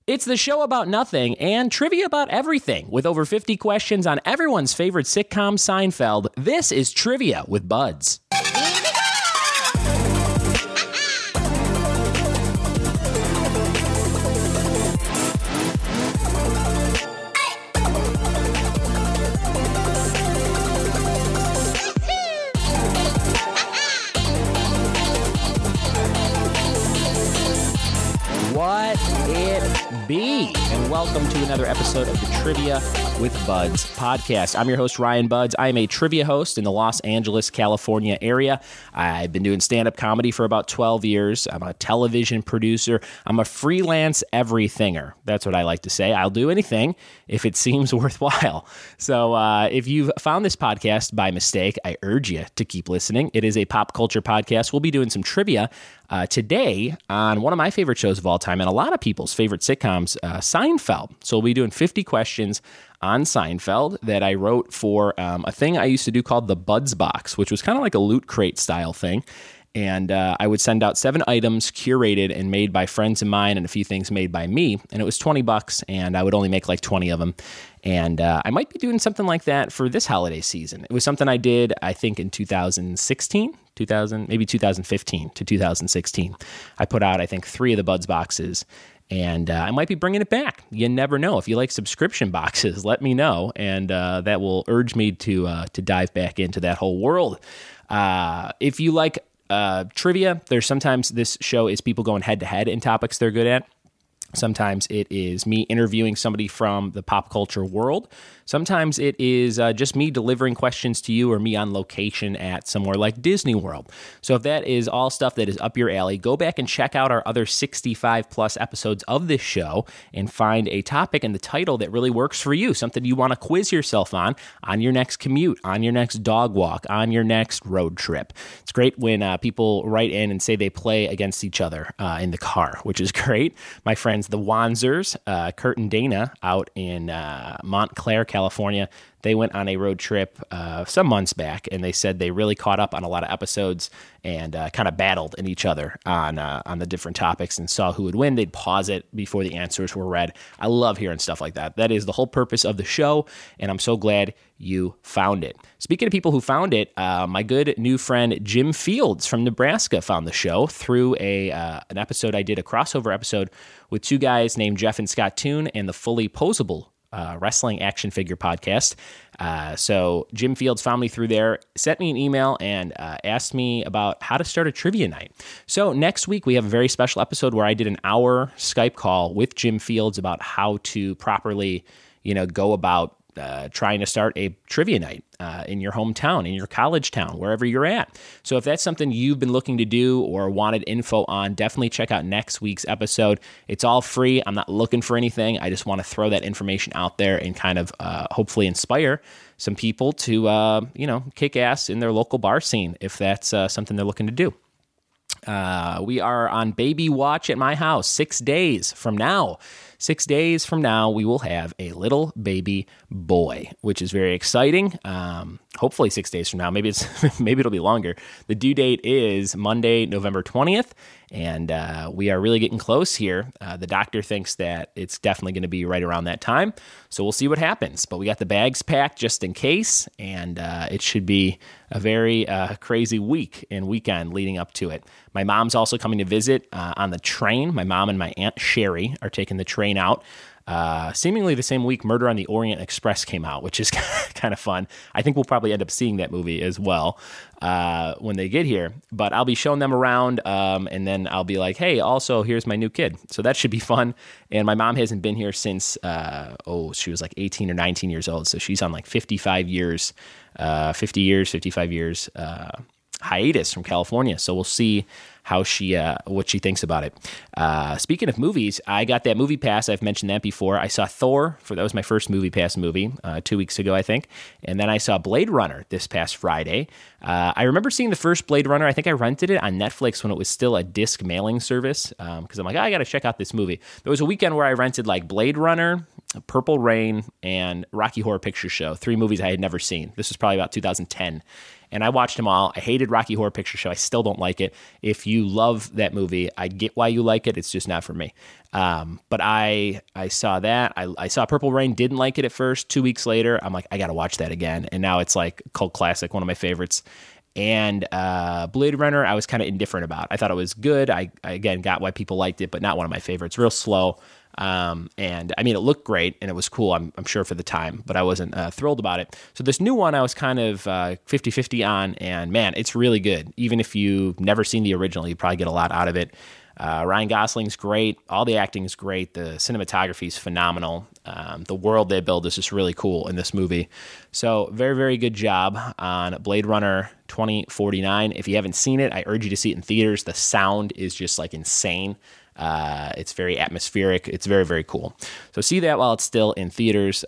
It's the show about nothing and trivia about everything. With over 50 questions on everyone's favorite sitcom, Seinfeld, this is Trivia with Buds. What it be? And welcome to another episode of the Trivia with Buds podcast. I'm your host, Ryan Budds. I am a trivia host in the Los Angeles, California area. I've been doing stand-up comedy for about 12 years. I'm a television producer. I'm a freelance everythinger. That's what I like to say. I'll do anything if it seems worthwhile. So if you've found this podcast by mistake, I urge you to keep listening. It is a pop culture podcast. We'll be doing some trivia today on one of my favorite shows of all time and a lot of people's favorite sitcoms, Seinfeld. So we'll be doing 50 questions on Seinfeld that I wrote for a thing I used to do called the Buds Box, which was kind of like a Loot Crate style thing. And I would send out 7 items curated and made by friends of mine and a few things made by me. And it was $20, and I would only make like 20 of them. And I might be doing something like that for this holiday season. It was something I did, I think, in 2015 to 2016. I put out, I think, 3 of the Buds boxes. And I might be bringing it back. You never know. If you like subscription boxes, let me know. And that will urge me to dive back into that whole world. If you like trivia, there's sometimes this show is people going head-to-head in topics they're good at. Sometimes it is me interviewing somebody from the pop culture world. Sometimes it is just me delivering questions to you or me on location at somewhere like Disney World. So if that is all stuff that is up your alley, go back and check out our other 65 plus episodes of this show and find a topic and the title that really works for you, something you want to quiz yourself on your next commute, on your next dog walk, on your next road trip. It's great when people write in and say they play against each other in the car, which is great. My friends, the Wanzers, Kurt and Dana out in Montclair, California, they went on a road trip some months back, and they said they really caught up on a lot of episodes and kind of battled in each other on the different topics and saw who would win. They'd pause it before the answers were read. I love hearing stuff like that. That is the whole purpose of the show, and I'm so glad you found it. Speaking of people who found it, my good new friend Jim Fields from Nebraska found the show through an episode I did, a crossover episode with 2 guys named Jeff and Scott Toon and the Fully Posable wrestling action figure podcast. So Jim Fields found me through there, sent me an email, and asked me about how to start a trivia night. So next week, we have a very special episode where I did an hour Skype call with Jim Fields about how to properly, go about trying to start a trivia night in your hometown, in your college town, wherever you're at. So if that's something you've been looking to do or wanted info on, definitely check out next week's episode. It's all free. I'm not looking for anything. I just want to throw that information out there and kind of hopefully inspire some people to, kick ass in their local bar scene if that's something they're looking to do. We are on baby watch at my house 6 days from now. 6 days from now, we will have a little baby boy, which is very exciting. Hopefully 6 days from now. Maybe it'll be longer. The due date is Monday, November 20th, and we are really getting close here. The doctor thinks that it's definitely going to be right around that time, so we'll see what happens. But we got the bags packed just in case, and it should be a very crazy week and weekend leading up to it. My mom's also coming to visit on the train. My mom and my Aunt Sherry are taking the train out. Seemingly the same week Murder on the Orient Express came out, which is kind of fun. I think we'll probably end up seeing that movie as well when they get here. But I'll be showing them around, and then I'll be like, hey, also, here's my new kid. So that should be fun. And my mom hasn't been here since, she was like 18 or 19 years old. So she's on like 55 years hiatus from California. So we'll see how what she thinks about it. Speaking of movies, I got that movie pass. I've mentioned that before. I saw Thor, that was my first movie pass movie 2 weeks ago, I think. And then I saw Blade Runner this past Friday. I remember seeing the first Blade Runner. I think I rented it on Netflix when it was still a disc mailing service because I'm like, I got to check out this movie. There was a weekend where I rented like Blade Runner, Purple Rain, and Rocky Horror Picture Show, 3 movies I had never seen. This was probably about 2010. And I watched them all. I hated Rocky Horror Picture Show. I still don't like it. If you love that movie, I get why you like it. It's just not for me. But I saw that. I saw Purple Rain, didn't like it at first. 2 weeks later, I'm like, I got to watch that again. And now it's like a cult classic, one of my favorites. And Blade Runner, I was kind of indifferent about. I thought it was good. I again, got why people liked it, but not one of my favorites. Real slow. And I mean, it looked great and it was cool, I'm sure, for the time, but I wasn't thrilled about it. So this new one I was kind of 50-50 on, and man, it's really good. Even if you've never seen the original, you probably get a lot out of it. Ryan Gosling's great. All the acting is great. The cinematography is phenomenal. The world they build is just really cool in this movie. So very, very good job on Blade Runner 2049. If you haven't seen it, I urge you to see it in theaters. The sound is just like insane. It's very atmospheric. It's very, very cool. So see that while it's still in theaters.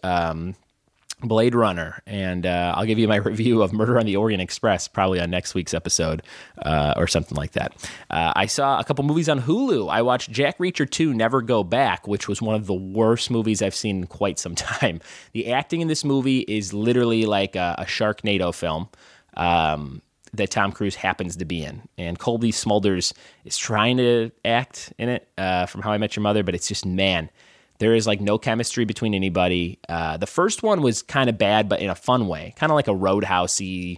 Blade Runner, and I'll give you my review of Murder on the Orient Express probably on next week's episode or something like that. I saw a couple movies on Hulu. I watched Jack Reacher 2 Never Go Back, which was one of the worst movies I've seen in quite some time. The acting in this movie is literally like a Sharknado film that Tom Cruise happens to be in. And Colby Smulders is trying to act in it from How I Met Your Mother, but it's just, man, there is like no chemistry between anybody. The first one was kind of bad, but in a fun way, kind of like a Roadhouse-y,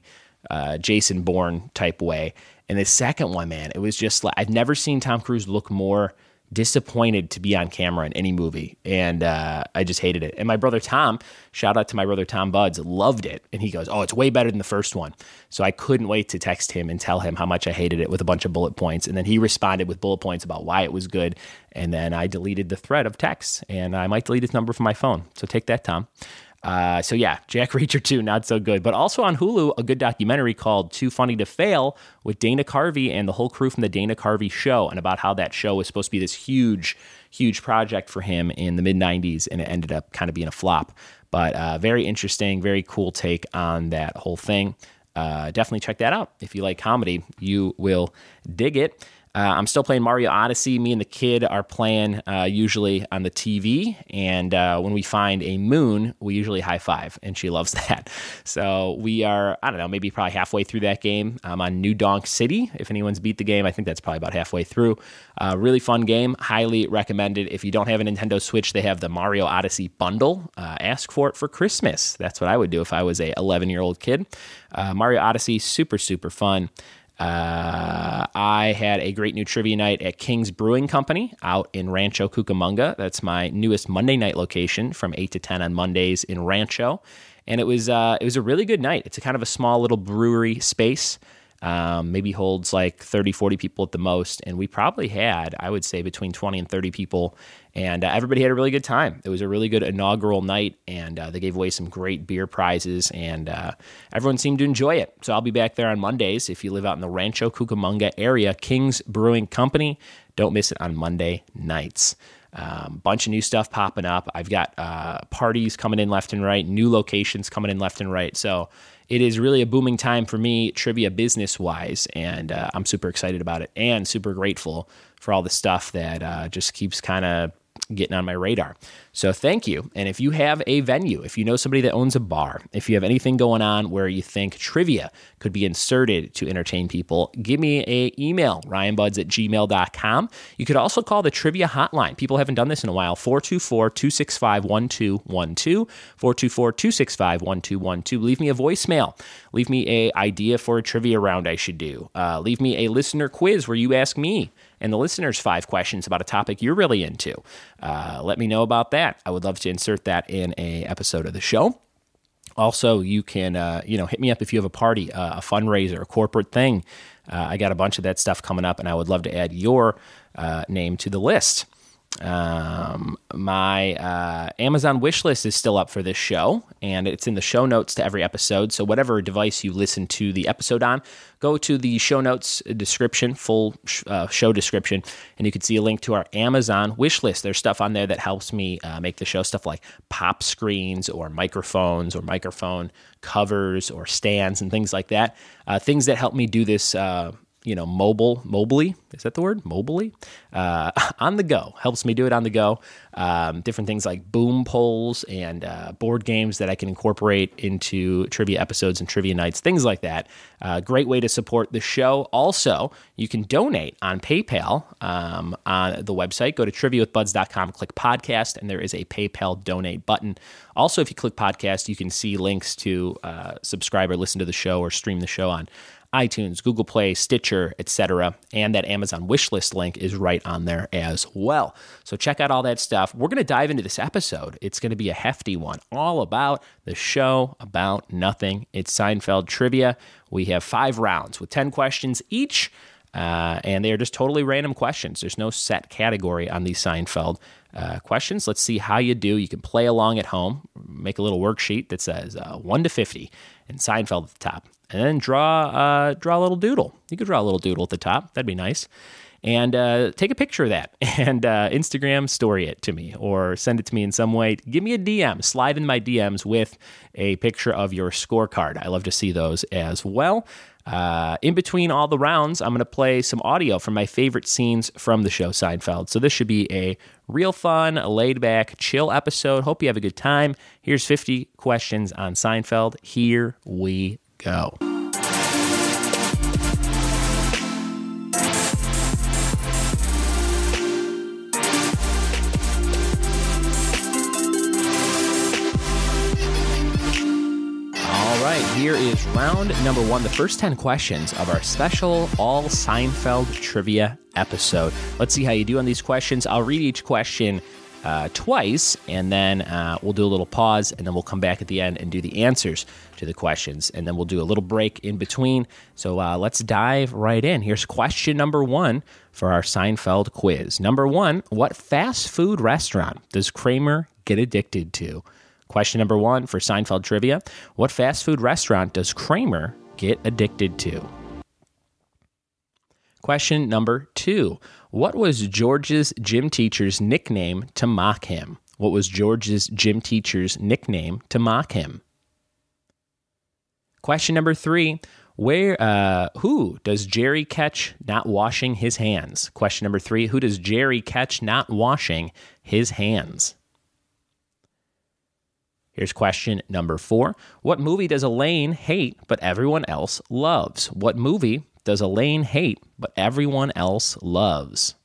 Jason Bourne type way. And the second one, man, it was just like, I've never seen Tom Cruise look more disappointed to be on camera in any movie, and I just hated it. And my brother Tom, shout out to my brother Tom Budds, loved it, and he goes, oh, it's way better than the first one. So I couldn't wait to text him and tell him how much I hated it with a bunch of bullet points, and then he responded with bullet points about why it was good, and then I deleted the thread of texts, and I might delete his number from my phone. So take that, Tom. So yeah, Jack Reacher 2, not so good. But also on Hulu, a good documentary called Too Funny to Fail with Dana Carvey and the whole crew from the Dana Carvey Show, and about how that show was supposed to be this huge, huge project for him in the mid-90s, and it ended up kind of being a flop. But very interesting, very cool take on that whole thing. Definitely check that out. If you like comedy, you will dig it. I'm still playing Mario Odyssey. Me and the kid are playing usually on the TV, and when we find a moon, we usually high five, and she loves that. So we are, I don't know, maybe probably halfway through that game. I'm on New Donk City. If anyone's beat the game, I think that's probably about halfway through. Really fun game. Highly recommended. If you don't have a Nintendo Switch, they have the Mario Odyssey bundle. Ask for it for Christmas. That's what I would do if I was a 11-year-old kid. Mario Odyssey, super, super fun. I had a great new trivia night at King's Brewing Company out in Rancho Cucamonga. That's my newest Monday night location from 8 to 10 on Mondays in Rancho. And it was a really good night. It's a kind of a small little brewery space. Maybe holds like 30, 40 people at the most. And we probably had, I would say, between 20 and 30 people. And everybody had a really good time. It was a really good inaugural night, and they gave away some great beer prizes, and everyone seemed to enjoy it. So I'll be back there on Mondays. If you live out in the Rancho Cucamonga area, King's Brewing Company, don't miss it on Monday nights. Bunch of new stuff popping up. I've got parties coming in left and right, new locations coming in left and right. So it is really a booming time for me, trivia business-wise, and I'm super excited about it and super grateful for all the stuff that just keeps kind of getting on my radar. So thank you. And if you have a venue, if you know somebody that owns a bar, if you have anything going on where you think trivia could be inserted to entertain people, give me an email, ryanbudds@gmail.com. You could also call the trivia hotline. People haven't done this in a while, 424-265-1212, 424-265-1212. Leave me a voicemail. Leave me an idea for a trivia round I should do. Leave me a listener quiz where you ask me and the listeners 5 questions about a topic you're really into. Let me know about that. I would love to insert that in an episode of the show. Also, you can hit me up if you have a party, a fundraiser, a corporate thing. I got a bunch of that stuff coming up, and I would love to add your name to the list. My Amazon wish list is still up for this show, and it's in the show notes to every episode. So whatever device you listen to the episode on, go to the show notes description, full show description, and you can see a link to our Amazon wish list. There's stuff on there that helps me make the show, stuff like pop screens or microphones or microphone covers or stands and things like that. Things that help me do this mobily. Is that the word? Mobily? On the go. Helps me do it on the go. Different things like boom polls and board games that I can incorporate into trivia episodes and trivia nights, things like that. Great way to support the show. Also, you can donate on PayPal on the website. Go to triviawithbuds.com, click podcast, and there is a PayPal donate button. Also, if you click podcast, you can see links to subscribe or listen to the show or stream the show on iTunes, Google Play, Stitcher, etc. And that Amazon wishlist link is right on there as well. So check out all that stuff. We're going to dive into this episode. It's going to be a hefty one, all about the show about nothing. It's Seinfeld Trivia. We have 5 rounds with 10 questions each, and they are just totally random questions. There's no set category on these Seinfeld questions. Let's see how you do. You can play along at home, make a little worksheet that says 1 to 50 and Seinfeld at the top. And then draw a little doodle. You could draw a little doodle at the top. That'd be nice. And take a picture of that and Instagram story it to me or send it to me in some way. Give me a DM. Slide in my DMs with a picture of your scorecard. I love to see those as well. In between all the rounds, I'm going to play some audio from my favorite scenes from the show Seinfeld. So this should be a real fun, laid-back, chill episode. Hope you have a good time. Here's 50 questions on Seinfeld. Here we go. Here is round number 1, the first 10 questions of our special all Seinfeld trivia episode. Let's see how you do on these questions. I'll read each question twice, and then we'll do a little pause, and then we'll come back at the end and do the answers to the questions, and then we'll do a little break in between. So let's dive right in. Here's question number 1 for our Seinfeld quiz. Number 1, what fast food restaurant does Kramer get addicted to? Question number 1 for Seinfeld Trivia. What fast food restaurant does Kramer get addicted to? Question number 2. What was George's gym teacher's nickname to mock him? What was George's gym teacher's nickname to mock him? Question number 3. Who does Jerry catch not washing his hands? Question number 3. Who does Jerry catch not washing his hands? Here's question number 4. What movie does Elaine hate but everyone else loves? What movie does Elaine hate but everyone else loves?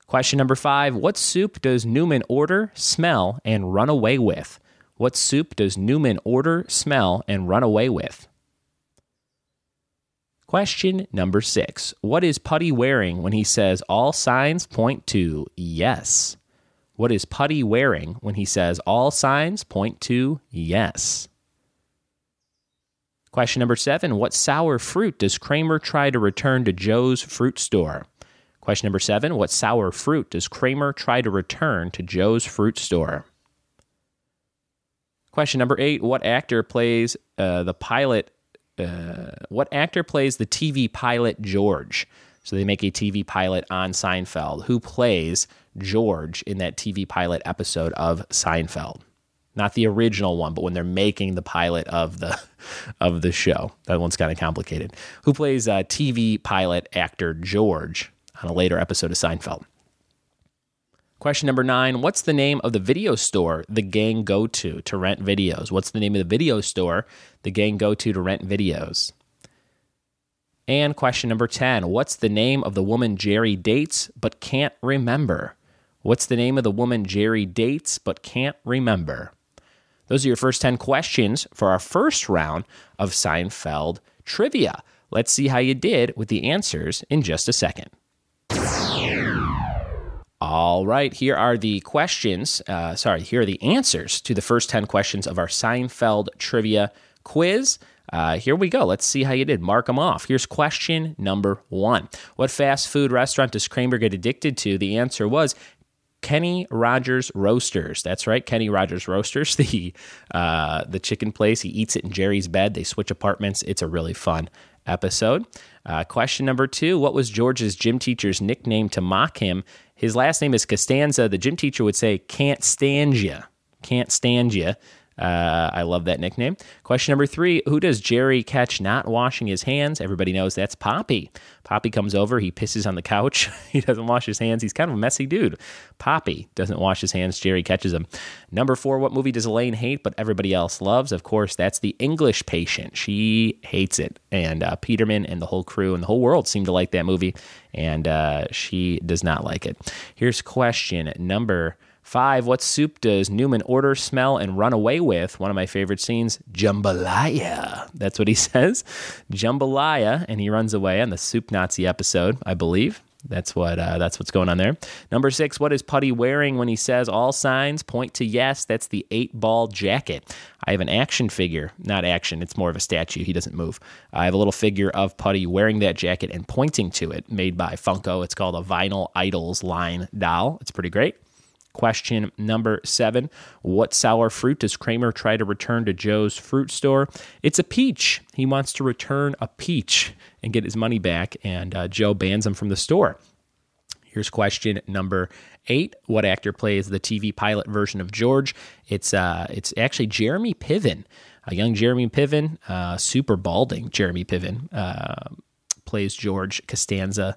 Question number 5. What soup does Newman order, smell, and run away with? What soup does Newman order, smell, and run away with? Question number 6. What is Putty wearing when he says all signs point to yes? What is Putty wearing when he says all signs point to yes? Question number 7. What sour fruit does Kramer try to return to Joe's fruit store? Question number 7. What sour fruit does Kramer try to return to Joe's fruit store? Question number 8. What actor plays the TV pilot George? So they make a TV pilot on Seinfeld. Who plays George in that TV pilot episode of Seinfeld? Not the original one, but when they're making the pilot of the show. That one's kind of complicated. Who plays TV pilot actor George on a later episode of Seinfeld? Question number 9. What's the name of the video store the gang go to rent videos? What's the name of the video store the gang go to rent videos? And question number 10, what's the name of the woman Jerry dates but can't remember? What's the name of the woman Jerry dates but can't remember? Those are your first 10 questions for our first round of Seinfeld Trivia. Let's see how you did with the answers in just a second. All right, here are the questions. Here are the answers to the first 10 questions of our Seinfeld Trivia quiz. Here we go. Let's see how you did. Mark them off. Here's question number 1. What fast food restaurant does Kramer get addicted to? The answer was Kenny Rogers Roasters. That's right, Kenny Rogers Roasters, the chicken place. He eats it in Jerry's bed. They switch apartments. It's a really fun episode. Question number 2, what was George's gym teacher's nickname to mock him? His last name is Costanza. The gym teacher would say, can't stand ya. Can't stand ya. I love that nickname. Question number 3, who does Jerry catch not washing his hands? Everybody knows that's Poppy. Poppy comes over, he pisses on the couch. He doesn't wash his hands. He's kind of a messy dude. Poppy doesn't wash his hands. Jerry catches him. Number 4, what movie does Elaine hate but everybody else loves? Of course, that's The English Patient. She hates it. And Peterman and the whole crew and the whole world seem to like that movie. And she does not like it. Here's question number 5, what soup does Newman order, smell, and run away with? One of my favorite scenes, jambalaya. That's what he says, jambalaya, and he runs away on the Soup Nazi episode, I believe. That's what's going on there. Number 6, what is Putty wearing when he says all signs point to yes? That's the 8-ball jacket. I have an action figure. Not action, it's more of a statue. He doesn't move. I have a little figure of Putty wearing that jacket and pointing to it, made by Funko. It's called a Vinyl Idols line doll. It's pretty great. Question number 7, what sour fruit does Kramer try to return to Joe's fruit store? It's a peach. He wants to return a peach and get his money back, and Joe bans him from the store. Here's question number 8, what actor plays the TV pilot version of George? It's actually Jeremy Piven, a young Jeremy Piven, super balding Jeremy Piven, plays George Costanza,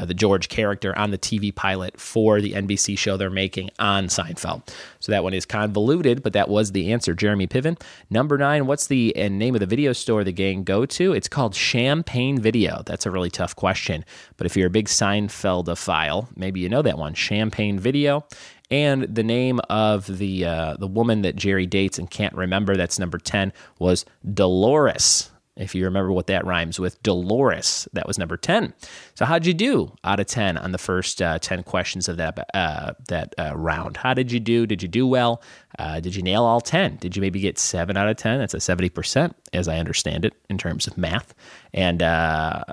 the George character on the TV pilot for the NBC show they're making on Seinfeld. So that one is convoluted, but that was the answer, Jeremy Piven. Number 9, what's the name of the video store the gang go to? It's called Champagne Video. That's a really tough question, but if you're a big Seinfeldophile, maybe you know that one, Champagne Video. And the name of the woman that Jerry dates and can't remember, that's number 10, was Dolores. If you remember what that rhymes with, Dolores. That was number 10. So how'd you do out of 10 on the first 10 questions of that round? How did you do? Did you do well? Did you nail all 10? Did you maybe get 7 out of 10? That's a 70%, as I understand it, in terms of math. And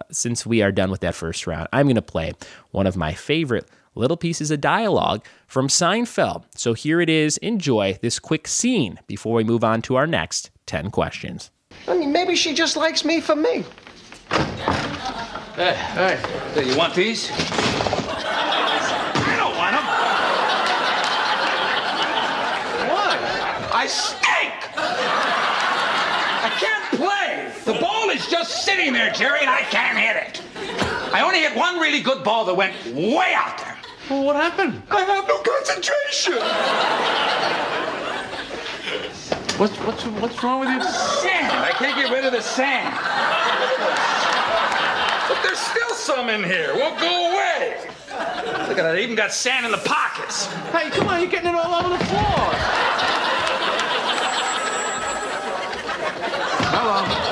since we are done with that first round, I'm going to play one of my favorite little pieces of dialogue from Seinfeld. So here it is. Enjoy this quick scene before we move on to our next 10 questions. I mean, maybe she just likes me for me. Hey, you want these? I don't want them. Why? I stink! I can't play. The ball is just sitting there, Jerry, and I can't hit it. I only hit one really good ball that went way out there. Well, what happened? I have no concentration. What's wrong with you? Sand. I can't get rid of the sand. But there's still some in here. Won't go away. Look at it. I even got sand in the pockets. Hey, come on, you're getting it all over the floor. Hello.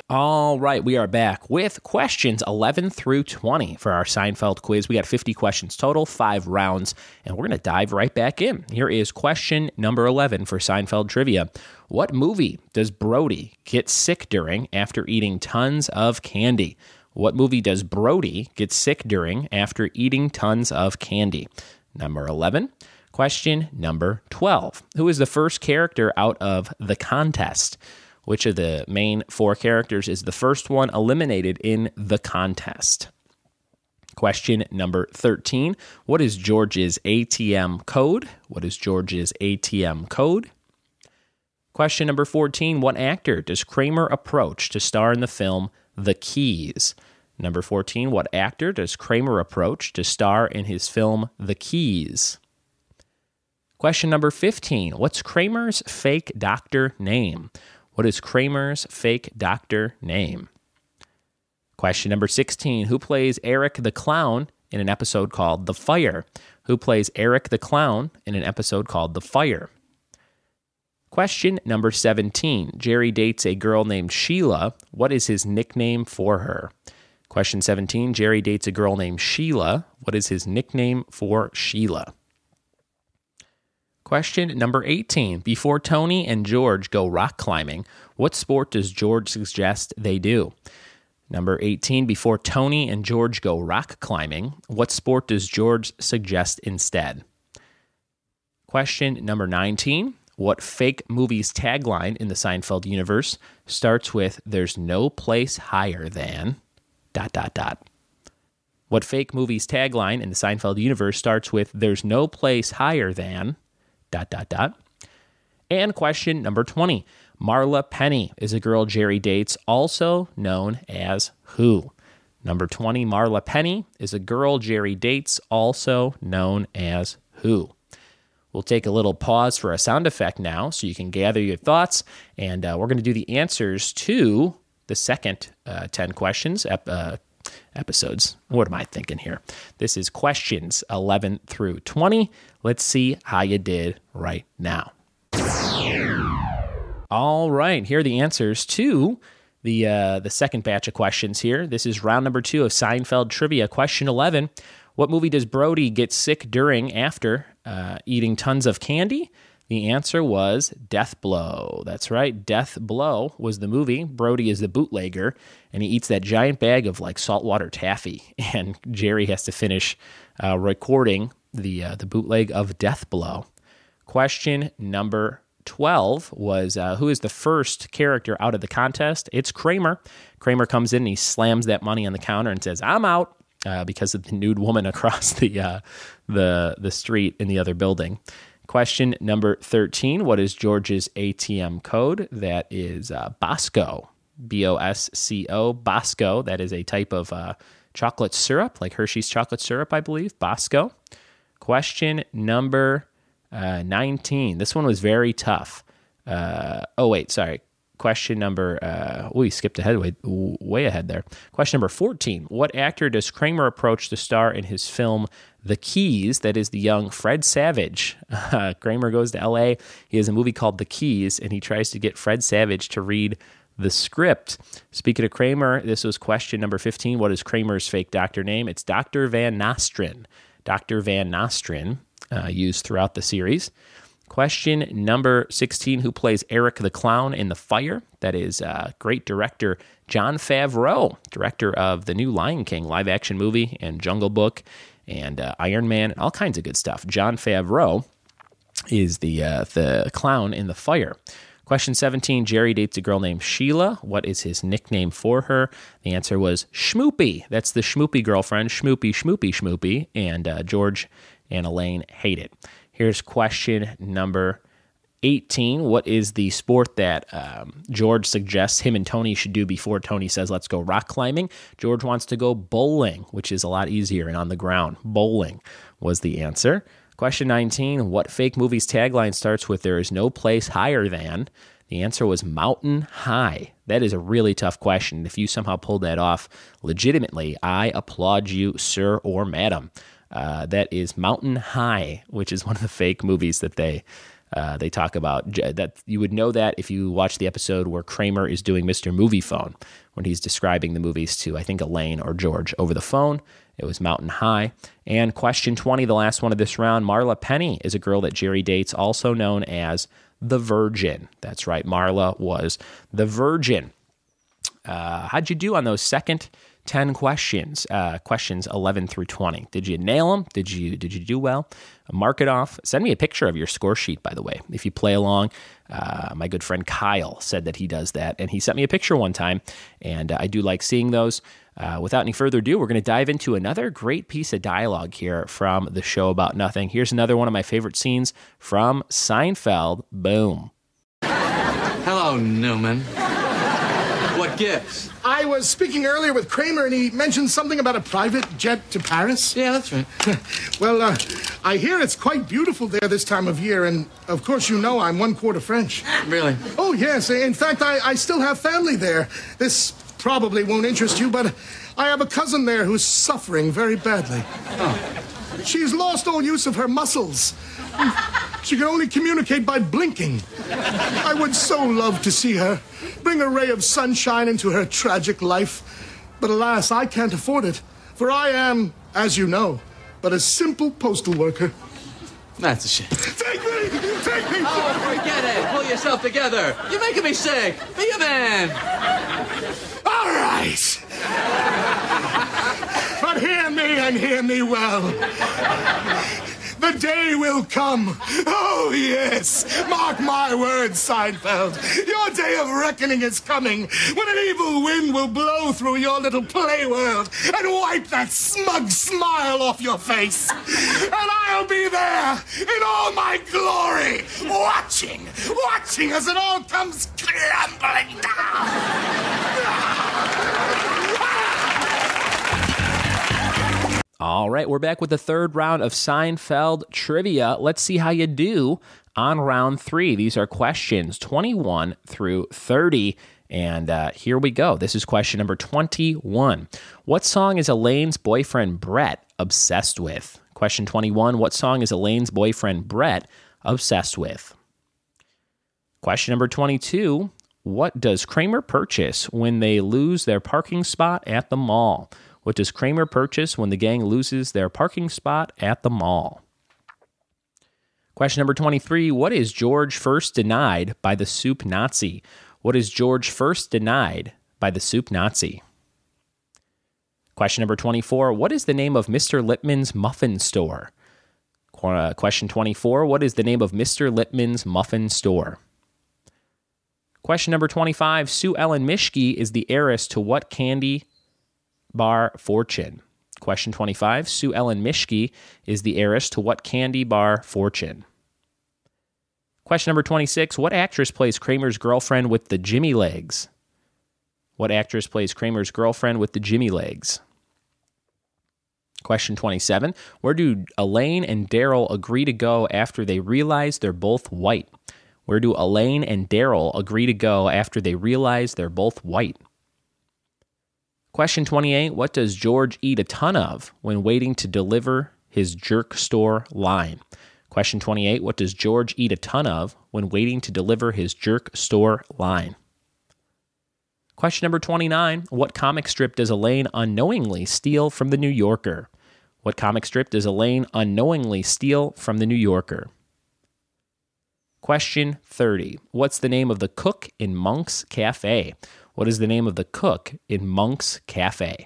All right, we are back with questions 11 through 20 for our Seinfeld quiz. We got 50 questions total, 5 rounds, and we're going to dive right back in. Here is question number 11 for Seinfeld Trivia. What movie does Brody get sick during after eating tons of candy? What movie does Brody get sick during after eating tons of candy? Number 11. Question number 12. Who is the first character out of The Contest? Which of the main 4 characters is the first one eliminated in The Contest? Question number 13. What is George's ATM code? What is George's ATM code? Question number 14. What actor does Kramer approach to star in the film The Keys? Number 14. What actor does Kramer approach to star in his film The Keys? Question number 15. What's Kramer's fake doctor name? What is Kramer's fake doctor name? Question number 16. Who plays Erik the Clown in an episode called The Fire? Who plays Erik the Clown in an episode called The Fire? Question number 17. Jerry dates a girl named Sheila. What is his nickname for her? Question 17. Jerry dates a girl named Sheila. What is his nickname for Sheila? Question number 18. Before Tony and George go rock climbing, what sport does George suggest they do? Number 18. Before Tony and George go rock climbing, what sport does George suggest instead? Question number 19. What fake movie's tagline in the Seinfeld universe starts with, "There's no place higher than... ... What fake movie's tagline in the Seinfeld universe starts with, "There's no place higher than... ... And question number 20. Marla Penny is a girl Jerry dates, also known as who? Number 20, Marla Penny is a girl Jerry dates, also known as who? We'll take a little pause for a sound effect now so you can gather your thoughts, and we're going to do the answers to the second 10 questions episodes. What am I thinking here? This is questions 11 through 20. Let's see how you did right now. All right, here are the answers to the second batch of questions here. This is round number 2 of Seinfeld Trivia. Question 11, what movie does Brody get sick during after eating tons of candy? The answer was Death Blow. That's right, Death Blow was the movie. Brody is the bootlegger, and he eats that giant bag of like saltwater taffy, and Jerry has to finish recording the bootleg of Death Blow. Question number 12 was who is the first character out of the contest? It's Kramer. Kramer comes in and he slams that money on the counter and says, "I'm out," because of the nude woman across the street in the other building. Question number 13, what is George's ATM code? That is Bosco, B-O-S-C-O, Bosco. That is a type of chocolate syrup, like Hershey's chocolate syrup, I believe, Bosco. Question number 19. This one was very tough. Question number, we skipped ahead, way ahead there. Question number 14. What actor does Kramer approach to star in his film The Keys? That is the young Fred Savage. Kramer goes to L.A. He has a movie called The Keys, and he tries to get Fred Savage to read the script. Speaking of Kramer, this was question number 15. What is Kramer's fake doctor name? It's Dr. Van Nostrand. Dr. Van Nostrand, used throughout the series. Question number 16, who plays Erik the Clown in The Fire? That is great director Jon Favreau, director of the new Lion King live-action movie and Jungle Book and Iron Man, and all kinds of good stuff. Jon Favreau is the clown in The Fire. Question 17, Jerry dates a girl named Sheila. What is his nickname for her? The answer was Schmoopy. That's the Schmoopy girlfriend, Schmoopy, Schmoopy, Schmoopy, and George and Elaine hate it. Here's question number 18. What is the sport that George suggests him and Tony should do before Tony says, let's go rock climbing? George wants to go bowling, which is a lot easier and on the ground. Bowling was the answer. Question 19. What fake movie's tagline starts with, there is no place higher than? The answer was Mountain High. That is a really tough question. If you somehow pulled that off legitimately, I applaud you, sir or madam. That is Mountain High, which is one of the fake movies that they talk about. That you would know that if you watch the episode where Kramer is doing Mr. Movie Phone, when he's describing the movies to, I think, Elaine or George over the phone. It was Mountain High. And question 20, the last one of this round, Marla Penny is a girl that Jerry dates, also known as the Virgin. That's right, Marla was the Virgin. How'd you do on those second 10 questions, questions 11 through 20. Did you nail them? Did you do well? Mark it off. Send me a picture of your score sheet, by the way, if you play along. My good friend Kyle said that he does that, and he sent me a picture one time, and I do like seeing those. Without any further ado, we're going to dive into another great piece of dialogue here from the show about nothing. Here's another one of my favorite scenes from Seinfeld. Boom. Hello, Newman. What gives? I was speaking earlier with Kramer, and he mentioned something about a private jet to Paris. Yeah, that's right. Well, I hear it's quite beautiful there this time of year, and of course you know I'm 1/4 French. Really? Oh, yes. In fact, I still have family there. This probably won't interest you, but I have a cousin there who's suffering very badly. Oh. She's lost all use of her muscles. She can only communicate by blinking. I would so love to see her, bring a ray of sunshine into her tragic life. But alas, I can't afford it, for I am, as you know, but a simple postal worker. That's a shame. Take me! Take me! Oh, forget it. Pull yourself together. You're making me sick. Be a man. All right. But hear me and hear me well. The day will come. Oh, yes. Mark my words, Seinfeld. Your day of reckoning is coming when an evil wind will blow through your little play world and wipe that smug smile off your face. And I'll be there in all my glory, watching as it all comes crumbling down. All right, we're back with the third round of Seinfeld Trivia. Let's see how you do on round 3. These are questions 21 through 30, and here we go. This is question number 21. What song is Elaine's boyfriend Brett obsessed with? Question 21. What song is Elaine's boyfriend Brett obsessed with? Question number 22. What does Kramer purchase when they lose their parking spot at the mall? What does Kramer purchase when the gang loses their parking spot at the mall? Question number 23. What is George first denied by the soup Nazi? What is George first denied by the soup Nazi? Question number 24. What is the name of Mr. Lippman's muffin store? Question 24. What is the name of Mr. Lippman's muffin store? Question number 25. Sue Ellen Mischke is the heiress to what candy bar fortune? Question 25. Sue Ellen Mischke is the heiress to what candy bar fortune? Question number 26. What actress plays Kramer's girlfriend with the Jimmy legs? What actress plays Kramer's girlfriend with the Jimmy legs? Question 27. Where do Elaine and Daryl agree to go after they realize they're both white? Where do Elaine and Daryl agree to go after they realize they're both white? Question 28, what does George eat a ton of when waiting to deliver his jerk store line? Question 28, what does George eat a ton of when waiting to deliver his jerk store line? Question number 29, what comic strip does Elaine unknowingly steal from the New Yorker? What comic strip does Elaine unknowingly steal from the New Yorker? Question 30, what's the name of the cook in Moncks Cafe? What is the name of the cook in Moncks Cafe?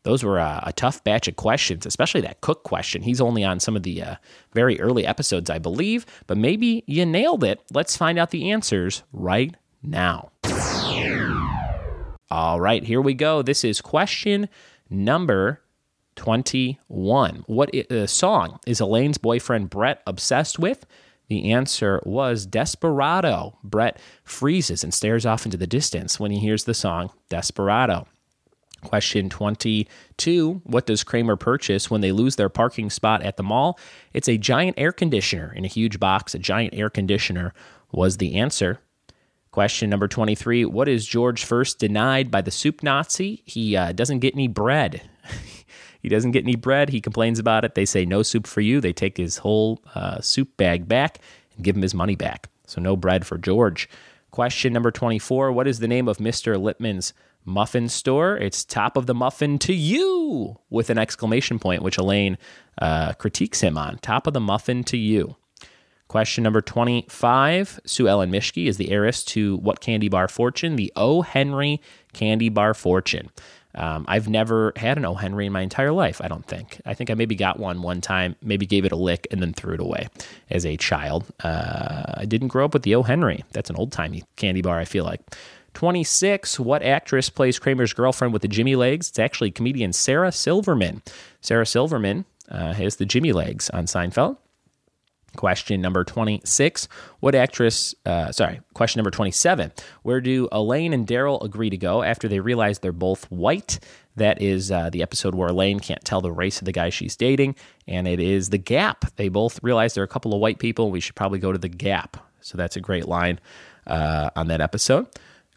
Those were a tough batch of questions, especially that cook question. He's only on some of the very early episodes, I believe, but maybe you nailed it. Let's find out the answers right now. All right, here we go. This is question number 21. What song is Elaine's boyfriend Brett obsessed with? The answer was Desperado. Brett freezes and stares off into the distance when he hears the song Desperado. Question 22. What does Kramer purchase when they lose their parking spot at the mall? It's a giant air conditioner in a huge box. A giant air conditioner was the answer. Question number 23. What is George first denied by the soup Nazi? He doesn't get any bread. He doesn't get any bread. He complains about it. They say, no soup for you. They take his whole soup bag back and give him his money back. So no bread for George. Question number 24. What is the name of Mr. Lippman's muffin store? It's Top of the Muffin to You, with an exclamation point, which Elaine critiques him on. Top of the Muffin to You. Question number 25. Sue Ellen Mischke is the heiress to what candy bar fortune? The O. Henry candy bar fortune. I've never had an O. Henry in my entire life, I don't think. I think I maybe got one time, maybe gave it a lick, and then threw it away as a child. I didn't grow up with the O. Henry. That's an old-timey candy bar, I feel like. 26, what actress plays Kramer's girlfriend with the Jimmy legs? It's actually comedian Sarah Silverman. Sarah Silverman has the Jimmy legs on Seinfeld. Question number 26. Question number 27. Where do Elaine and Daryl agree to go after they realize they're both white? That is the episode where Elaine can't tell the race of the guy she's dating, and it is the Gap. They both realize they're a couple of white people. We should probably go to the Gap. So that's a great line on that episode.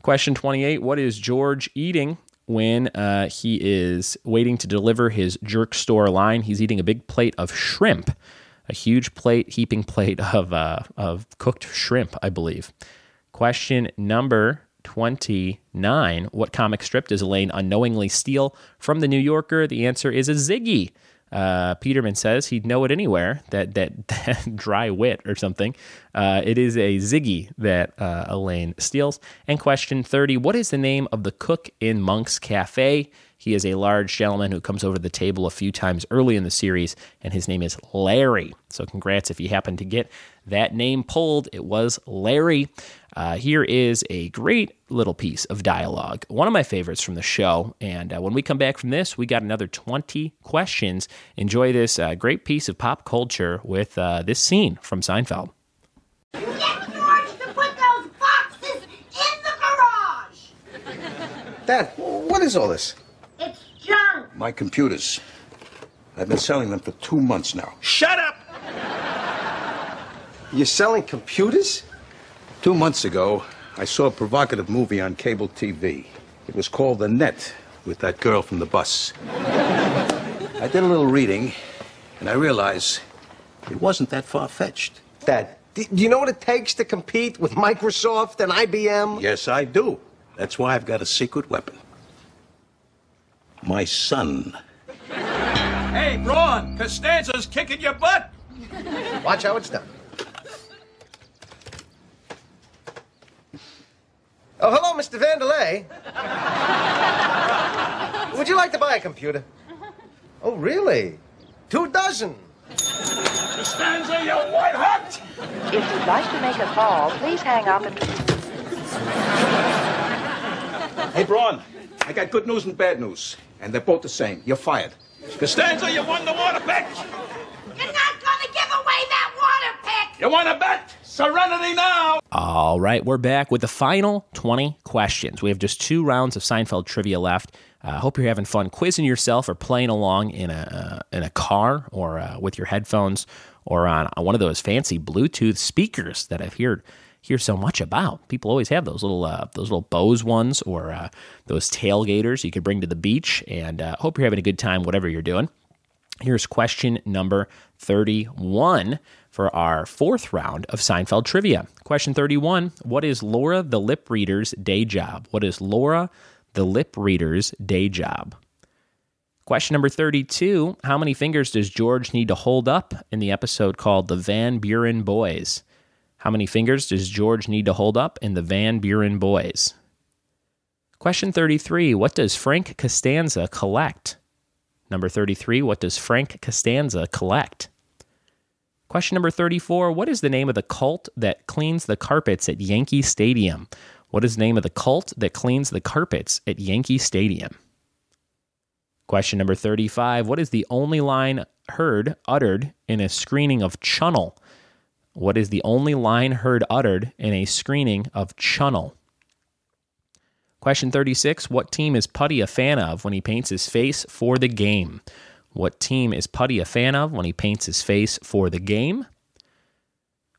Question 28. What is George eating when he is waiting to deliver his jerk store line? He's eating a big plate of shrimp. A huge heaping plate of cooked shrimp, I believe. Question number 29. What comic strip does Elaine unknowingly steal from the New Yorker? The answer is a Ziggy. Peterman says he'd know it anywhere, that dry wit or something. It is a Ziggy that Elaine steals. And question 30. What is the name of the cook in Moncks Cafe? He is a large gentleman who comes over to the table a few times early in the series, and his name is Larry. So congrats if you happen to get that name pulled. It was Larry. Here is a great little piece of dialogue, one of my favorites from the show. And when we come back from this, we got another 20 questions. Enjoy this great piece of pop culture with this scene from Seinfeld. Get George to put those boxes in the garage! Dad, what is all this? It's junk! My computers. I've been selling them for 2 months now. Shut up! You're selling computers? 2 months ago, I saw a provocative movie on cable TV. It was called The Net, with that girl from the bus. I did a little reading, and I realized it wasn't that far-fetched. Dad, do you know what it takes to compete with Microsoft and IBM? Yes, I do. That's why I've got a secret weapon. My son. Hey, Braun, Costanza's kicking your butt. Watch how it's done. Oh, hello, Mr. Vandelay. Would you like to buy a computer? Oh, really? 24. Costanza, you white hot! If you'd like to make a call, please hang up and... Hey, Braun, I got good news and bad news, and they're both the same. You're fired. Costanza, you won the water pick! You're not gonna give away that water pick! You want to bet? Serenity now! All right, we're back with the final 20 questions. We have just 2 rounds of Seinfeld trivia left. I hope you're having fun quizzing yourself or playing along in a car or with your headphones or on one of those fancy Bluetooth speakers that I've hear so much about. People always have those little Bose ones or those tailgaters you could bring to the beach. And hope you're having a good time, whatever you're doing. Here's question number 31 for our 4th round of Seinfeld trivia. Question 31, what is Laura the lip reader's day job? What is Laura the lip reader's day job? Question number 32, how many fingers does George need to hold up in the episode called The Van Buren Boys? How many fingers does George need to hold up in The Van Buren Boys? Question 33, what does Frank Costanza collect? Number 33, what does Frank Costanza collect? Question number 34, what is the name of the cult that cleans the carpets at Yankee Stadium? What is the name of the cult that cleans the carpets at Yankee Stadium? Question number 35, what is the only line uttered in a screening of Chunnel? What is the only line heard uttered in a screening of Chunnel? Question 36, what team is Putty a fan of when he paints his face for the game? What team is Putty a fan of when he paints his face for the game?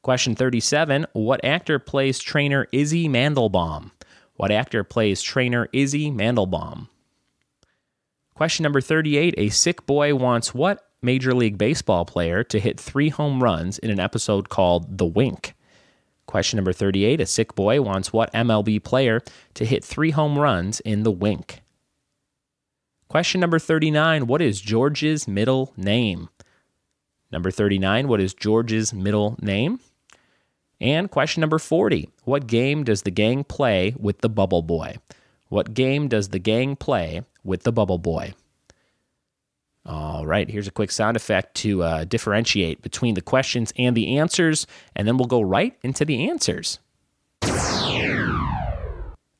Question 37, what actor plays trainer Izzie Mandelbaum? What actor plays trainer Izzie Mandelbaum? Question number 38, a sick boy wants what Major League Baseball player to hit 3 home runs in an episode called The Wink? Question number 38, a sick boy wants what MLB player to hit 3 home runs in The Wink? Question number 39, what is George's middle name? Number 39, what is George's middle name? And question number 40, what game does the gang play with the Bubble Boy? What game does the gang play with the Bubble Boy? All right, here's a quick sound effect to differentiate between the questions and the answers, and then we'll go right into the answers.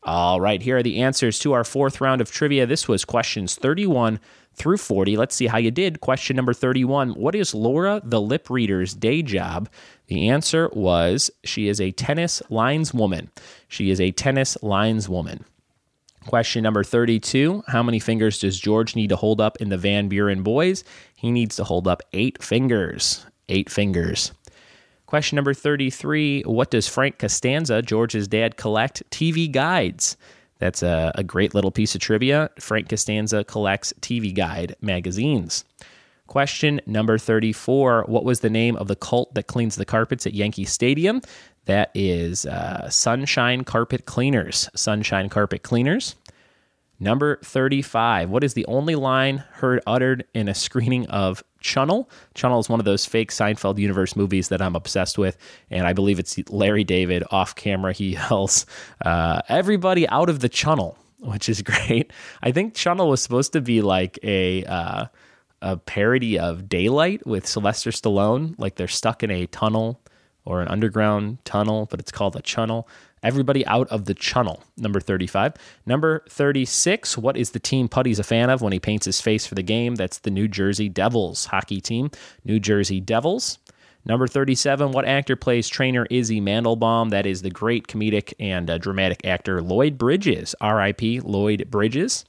All right, here are the answers to our 4th round of trivia. This was questions 31 through 40. Let's see how you did. Question number 31, what is Laura the lip reader's day job? The answer was she is a tennis lineswoman. She is a tennis lineswoman. Question number 32, how many fingers does George need to hold up in the Van Buren Boys? He needs to hold up 8 fingers. 8 fingers. Question number 33, what does Frank Costanza, George's dad, collect? TV guides. That's a great little piece of trivia. Frank Costanza collects TV guide magazines. Question number 34, what was the name of the cult that cleans the carpets at Yankee Stadium? That is Sunshine Carpet Cleaners. Sunshine Carpet Cleaners. Number 35, what is the only line heard uttered in a screening of Chunnel? Chunnel is one of those fake Seinfeld universe movies that I'm obsessed with, and I believe it's Larry David off camera. He yells, everybody out of the Chunnel. which is great. I think Chunnel was supposed to be like a parody of Daylight with Sylvester Stallone. Like they're stuck in a tunnel or an underground tunnel, but it's called a chunnel. Everybody out of the chunnel, number 35. Number 36, what is the team Putty's a fan of when he paints his face for the game? That's the New Jersey Devils hockey team, New Jersey Devils. Number 37, what actor plays trainer Izzie Mandelbaum? That is the great comedic and dramatic actor Lloyd Bridges, R.I.P. Lloyd Bridges.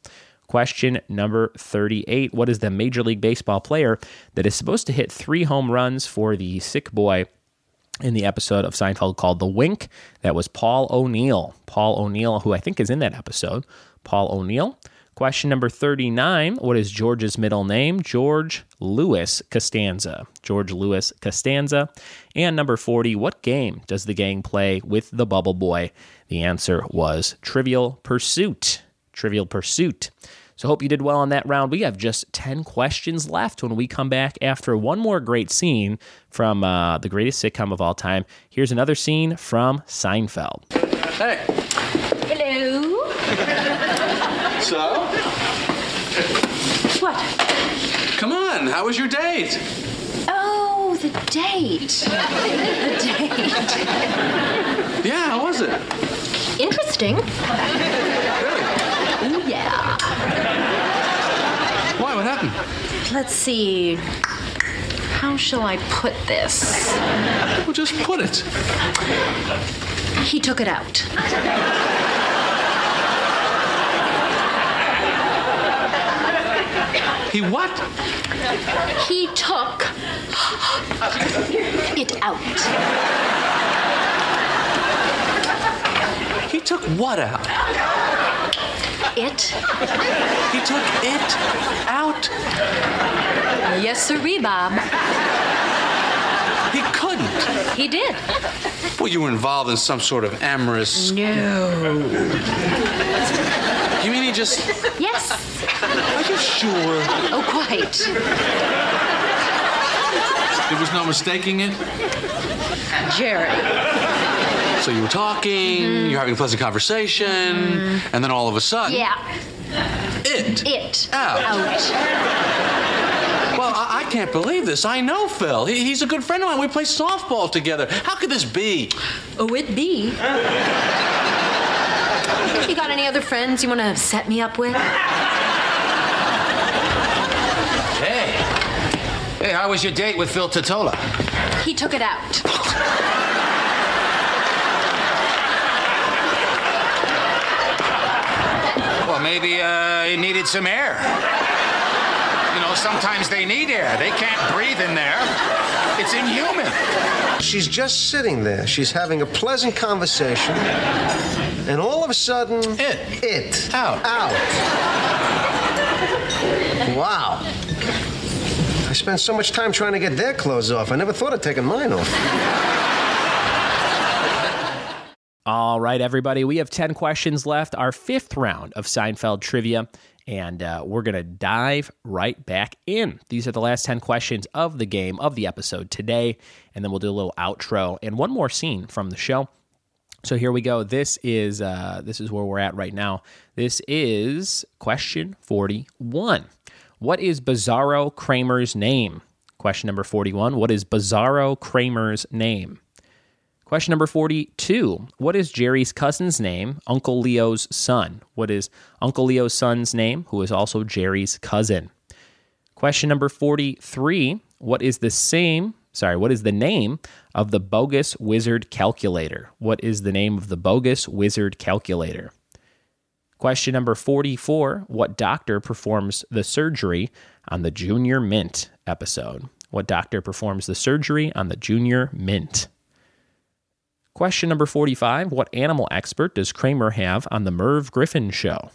Question number 38, what is the Major League Baseball player that is supposed to hit 3 home runs for the sick boy in the episode of Seinfeld called The Wink? That was Paul O'Neill. Paul O'Neill, who I think is in that episode. Paul O'Neill. Question number 39, what is George's middle name? George Louis Costanza. George Louis Costanza. And number 40, what game does the gang play with the Bubble Boy? The answer was Trivial Pursuit. Trivial Pursuit. So hope you did well on that round. We have just 10 questions left when we come back after one more great scene from the greatest sitcom of all time. Here's another scene from Seinfeld. Hey. Hello? So? What? Come on, how was your date? Oh, the date. The date. Yeah, how was it? Interesting. Really? Oh, yeah. Why, what happened? Let's see. How shall I put this? Well, just put it. He took it out. He what? He took it out. He took what out? It? He took it out? Yes, sirree, Bob. He couldn't. He did. Well, you were involved in some sort of amorous... No. You mean he just... Yes. Are you sure? Oh, quite. There was no mistaking it? Jerry. So you were talking, you're having a pleasant conversation, and then all of a sudden... Yeah. It. Out. Well, I can't believe this. I know Phil. He's a good friend of mine. We play softball together. How could this be? Oh, it be. You got any other friends you want to set me up with? Hey, how was your date with Phil Totola? He took it out. Well, maybe he needed some air. You know, sometimes they need air. They can't breathe in there. It's inhuman. She's just sitting there. She's having a pleasant conversation. And all of a sudden... It. Out. Wow. I spent so much time trying to get their clothes off. I never thought of taking mine off. All right, everybody, we have 10 questions left, our 5th round of Seinfeld Trivia, and we're going to dive right back in. These are the last 10 questions of the game, of the episode today, and then we'll do a little outro and one more scene from the show. So here we go. This is where we're at right now. This is question 41. What is Bizarro Kramer's name? Question number 41. What is Bizarro Kramer's name? Question number 42. What is Jerry's cousin's name, Uncle Leo's son? What is Uncle Leo's son's name, who is also Jerry's cousin? Question number 43. What is the name of the bogus wizard calculator? What is the name of the bogus wizard calculator? Question number 44. What doctor performs the surgery on the Junior Mint episode? What doctor performs the surgery on the Junior Mint? Question number 45. What animal expert does Cramer have on the Merv Griffin Show?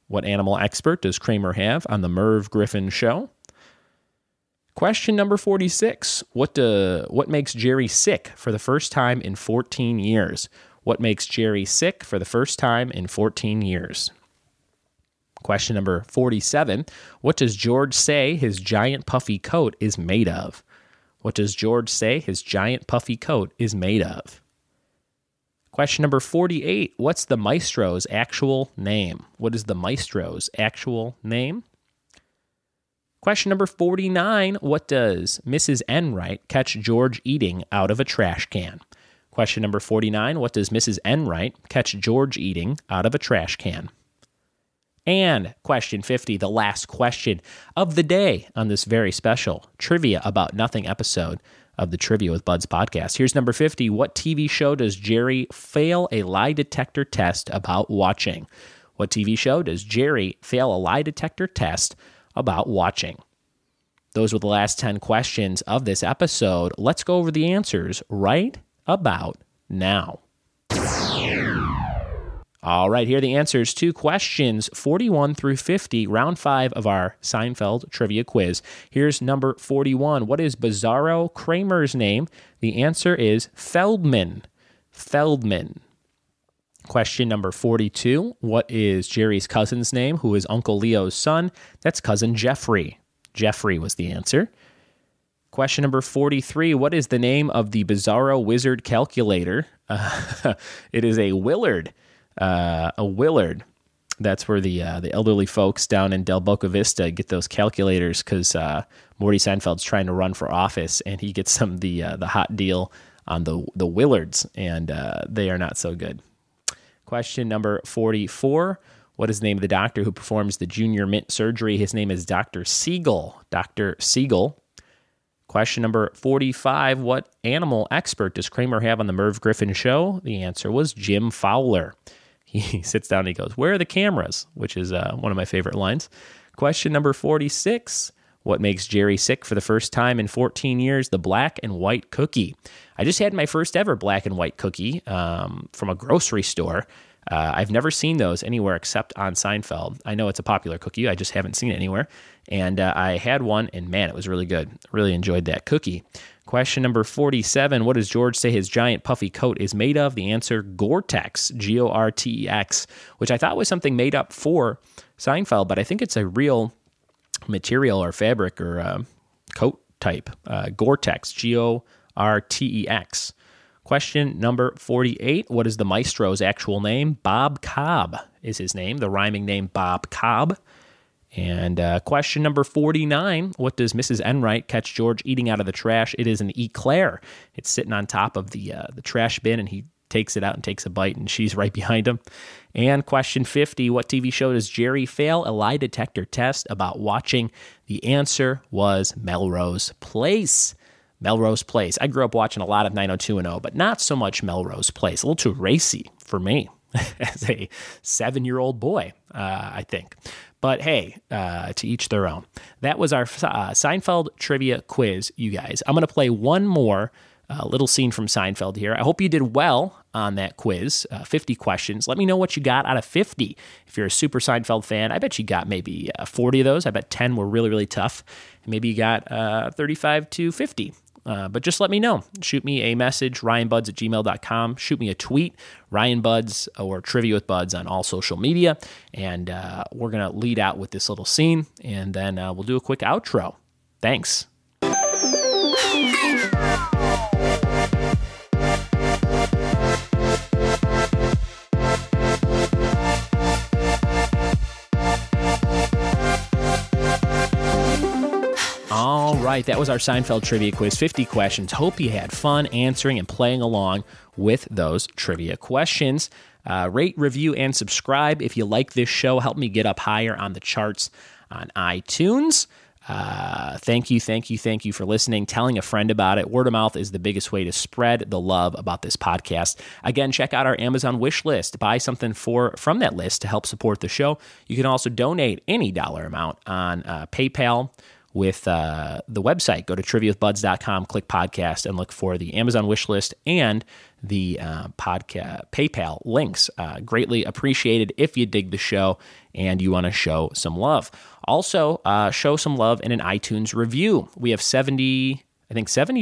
What animal expert does Cramer have on the Merv Griffin Show? Question number 46. What makes Jerry sick for the first time in 14 years? What makes Jerry sick for the first time in 14 years? Question number 47. What does George say his giant puffy coat is made of? What does George say his giant puffy coat is made of? Question number 48, what's the Maestro's actual name? What is the Maestro's actual name? Question number 49, what does Mrs. Enright catch George eating out of a trash can? Question number 49, what does Mrs. Enright catch George eating out of a trash can? And question 50, the last question of the day on this very special Trivia About Nothing episode of the Trivia with Buds podcast. Here's number 50. What TV show does Jerry fail a lie detector test about watching? What TV show does Jerry fail a lie detector test about watching? Those were the last 10 questions of this episode. Let's go over the answers right about now. All right, here are the answers to questions 41 through 50, round 5 of our Seinfeld trivia quiz. Here's number 41. What is Bizarro Kramer's name? The answer is Feldman. Feldman. Question number 42. What is Jerry's cousin's name, who is Uncle Leo's son? That's cousin Jeffrey. Jeffrey was the answer. Question number 43. What is the name of the Bizarro wizard calculator? It is a Willard. A Willard. That's where the elderly folks down in Del Boca Vista get those calculators because Morty Seinfeld's trying to run for office, and he gets some the hot deal on the Willards, and they are not so good. Question number 44. What is the name of the doctor who performs the junior mint surgery? His name is Dr. Siegel. Dr. Siegel. Question number 45. What animal expert does Cramer have on the Merv Griffin show? The answer was Jim Fowler. He sits down and he goes, "Where are the cameras?" Which is one of my favorite lines. Question number 46. What makes Jerry sick for the first time in 14 years? The black and white cookie. I just had my first ever black and white cookie from a grocery store. I've never seen those anywhere except on Seinfeld. I know it's a popular cookie. I just haven't seen it anywhere. And I had one, and man, it was really good. Really enjoyed that cookie. Question number 47. What does George say his giant puffy coat is made of? The answer, Gore-Tex, G-O-R-T-E-X, which I thought was something made up for Seinfeld, but I think it's a real material or fabric or coat type. Gore-Tex, G-O-R-T-E-X. Question number 48. What is the Maestro's actual name? Bob Cobb is his name, the rhyming name Bob Cobb. And question number 49. What does Mrs. Enright catch George eating out of the trash? It is an eclair. It's sitting on top of the trash bin, and he takes it out and takes a bite, and she's right behind him. And question 50. What TV show does Jerry fail a lie detector test about watching? The answer was Melrose Place. Melrose Place. I grew up watching a lot of 90210, but not so much Melrose Place. A little too racy for me as a 7-year-old boy, I think. But hey, to each their own. That was our Seinfeld trivia quiz, you guys. I'm going to play one more little scene from Seinfeld here. I hope you did well on that quiz, 50 questions. Let me know what you got out of 50. If you're a super Seinfeld fan, I bet you got maybe 40 of those. I bet 10 were really, really tough. Maybe you got 35 to 50. But just let me know. Shoot me a message, ryanbudds@gmail.com. Shoot me a tweet, ryanbudds or Trivia with Buds on all social media. And we're going to lead out with this little scene, and then we'll do a quick outro. Thanks. All right, that was our Seinfeld trivia quiz, 50 questions. Hope you had fun answering and playing along with those trivia questions. Rate, review, and subscribe if you like this show. Help me get up higher on the charts on iTunes. Thank you for listening, telling a friend about it. Word of mouth is the biggest way to spread the love about this podcast. Again, check out our Amazon wish list. Buy something from that list to help support the show. You can also donate any dollar amount on PayPal with the website. Go to triviawithbuds.com, click podcast, and look for the Amazon wish list and the podcast PayPal links. Greatly appreciated if you dig the show and you want to show some love. Also, show some love in an iTunes review. We have 70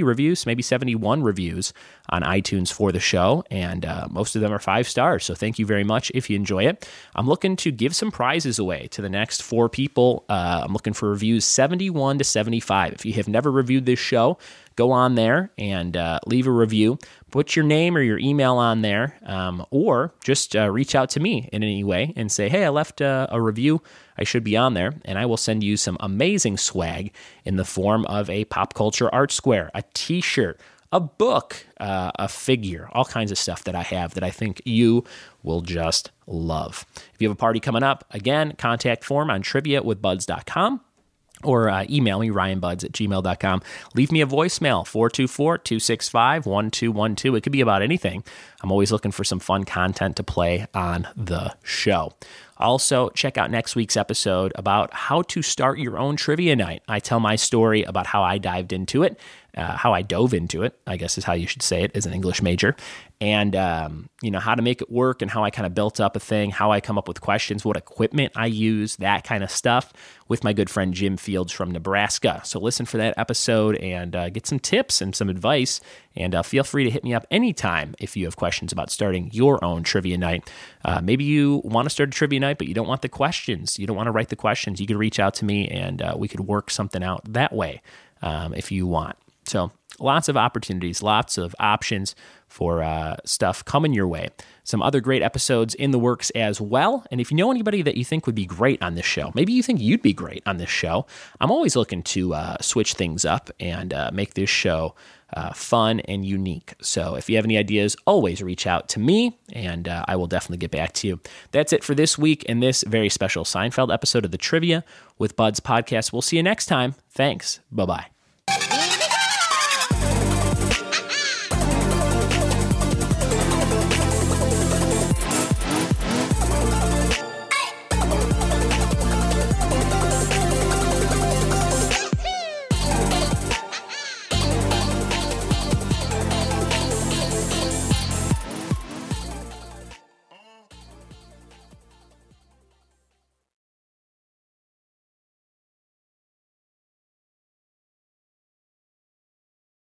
reviews, maybe 71 reviews on iTunes for the show, and most of them are 5 stars, so thank you very much if you enjoy it. I'm looking to give some prizes away to the next 4 people. I'm looking for reviews 71 to 75. If you have never reviewed this show, go on there and leave a review. Put your name or your email on there, or just reach out to me in any way and say, hey, I left a review. I should be on there, and I will send you some amazing swag in the form of a pop culture art square, a t-shirt, a book, a figure, all kinds of stuff that I have that I think you will just love. If you have a party coming up, again, contact form on trivia@buds.com. Or email me, ryanbudds@gmail.com. Leave me a voicemail, 424-265-1212. It could be about anything. I'm always looking for some fun content to play on the show. Also, check out next week's episode about how to start your own trivia night. I tell my story about how I dove into it, I guess is how you should say it as an English major, and how to make it work and how I kind of built up a thing, how I come up with questions, what equipment I use, that kind of stuff with my good friend Jim Fields from Nebraska. So listen for that episode and get some tips and some advice, and feel free to hit me up anytime if you have questions about starting your own trivia night. Maybe you want to start a trivia night, but you don't want the questions. You don't want to write the questions. You could reach out to me, and we could work something out that way if you want. So lots of opportunities, lots of options for stuff coming your way. Some other great episodes in the works as well. And if you know anybody that you think would be great on this show, maybe you think you'd be great on this show, I'm always looking to switch things up and make this show fun and unique. So if you have any ideas, always reach out to me, and I will definitely get back to you. That's it for this week in this very special Seinfeld episode of the Trivia with Buds podcast. We'll see you next time. Thanks. Bye-bye.